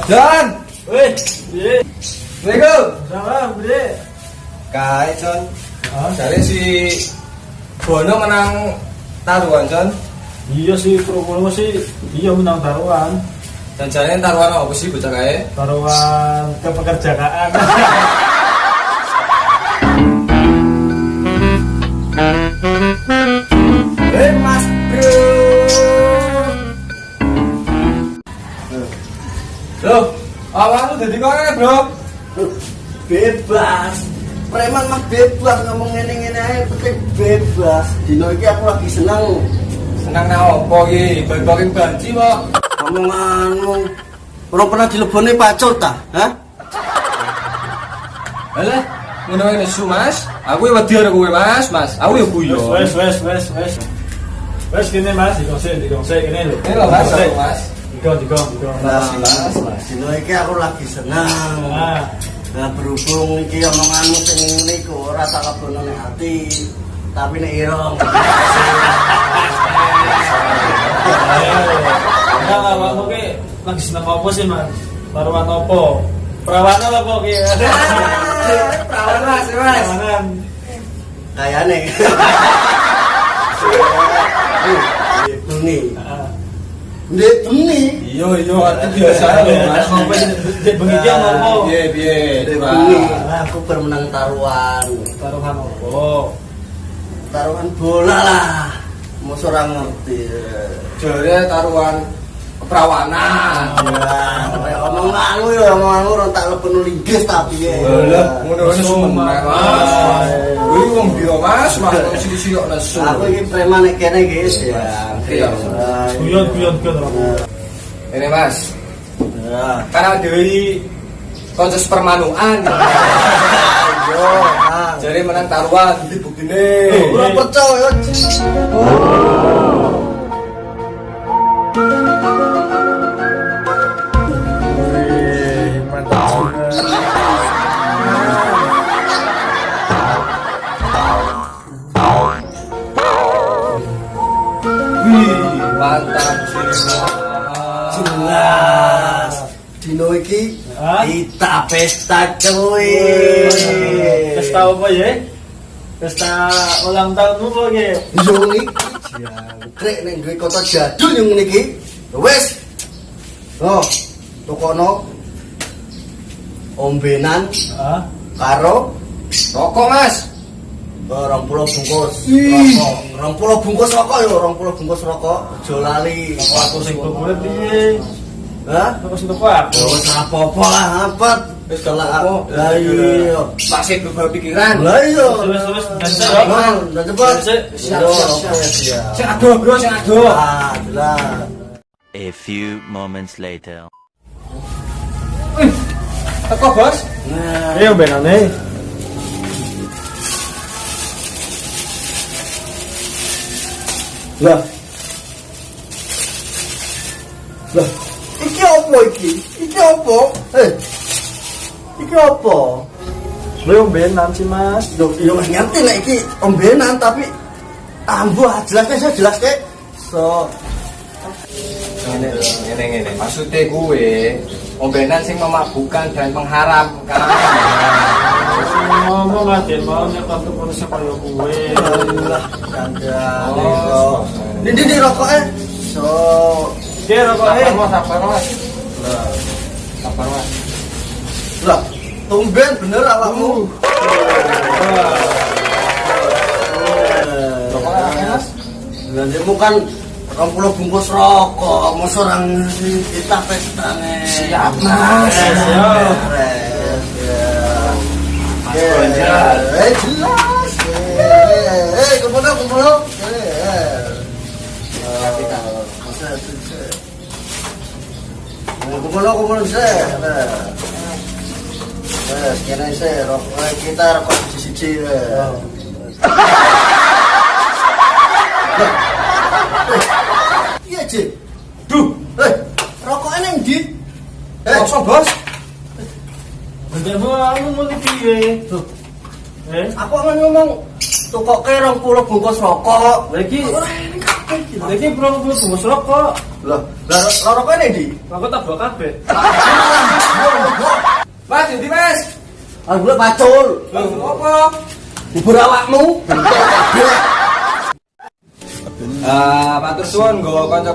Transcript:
John, Wih, Bre. Assalamualaikum. Salam, Bre. Kae John, Hah? dari si Bono menang taruhan John. Iya sih, Purwono sih, iya menang taruhan. Dan jadinya taruhan apa sih bocah kae? Taruhan kepekerjaan. Mas Bro. Loh, awal lu jadi kok Bro? Bebas preman mah bebas ngomong ngene-ngene ae penting bebas dino iki aku lagi seneng Senang nang opo iki? Bagi-bagi banci kok. omonganmu ora pernah dilebone pacul ta ha Alah, ngono wae nesu Mas. Aku ya wedi karo kowe Mas. Aku ya guyon. Wes kene Mas, dikonsek kene lho. Ini lho Mas, aku, Mas. Dikon. nah dino iki aku lagi seneng nah berhubung iki omonganmu sing ngene iku ora tak lebono nek ati tapi nek irong Enggak, awakmu ki lagi seneng apa sih, Mas? Taruhan apa? Perawanan apa ki? Perawan Mas, Mas. Perawanan. kayane bengi ndek bengi Iya, arti biasa lho Mas. Apa sih bengi ki ono apa? Piye? ndek bengi aku bermenang taruhan Taruhan apa? taruhan bola lah mosok ora ngerti Jare taruhan perawanan. ya omonganmu ya omonganmu ora tak lebono linggis tapi ya Lah, ngono wis semeneh Mas. Kuwi wong biyo Mas, sisi kok nesu. aku iki preman nek kene guys ya Iya. Guyon. Ini Mas, ya karena dewi konses permanuan. yo Jadi menang taruhan di bukine. ora percaya Wih, mantap sih. jelas dino iki Hah? kita pesta cuy Pesta apa ya? Pesta ulang tahunmu apa ki? yo iki jangkrik ning duwe kota jadul yang niki wis oh tokono ombenan Hah? karo Rokok Mas. 20 bungkus Ih. rokok 20 bungkus rokok yo 20 bungkus rokok aja lali Aku sing tuku piye? hah Aku sing tuku aku. yo wis apa-apa lah apet Wis gak apa-apa. lah iya Masih berubah pikiran. lah iya Wes, dan udah cepet Siap. Sing adoh Bro, sing adoh. ah jelas A few moments later. Teko Bos. nah Ayo benane. lah iki apa iki apa iki apa Kowe ombenan sih, Mas. yo ngerti nek iki ombenan tapi ambuh jelas ke so Ngene. Maksudnya gue ombenan sing memabukkan dan mengharamkan. Ngomong aden mau nyetok tuku kaya kowe. alhamdulillah kandhane Oh, ini rokoknya so Ki rokok Sabar Mas. Sabar Mas. lah tumben bener awakmu Rokoknya apa, Mas? Lanjutmu kan 20 bungkus rokok mosok orang kita pestane Siap, Mas. Jelas kumpul kumpul kene se rokok kita rokok siji iya Ci Duh, rokoknya neng di. Kosong bos. Bagaimana anu mau piye? Tuh. Aku akan ngomong tukok ke 20 bungkus rokok. Lagi belum bungkus rokok. Lah rokoknya neng di. Aku tak bawa kabeh. Mas, jadi mas. Aku boleh pacul. Apa? Bubur awakmu. Matur suwun nggawa kanca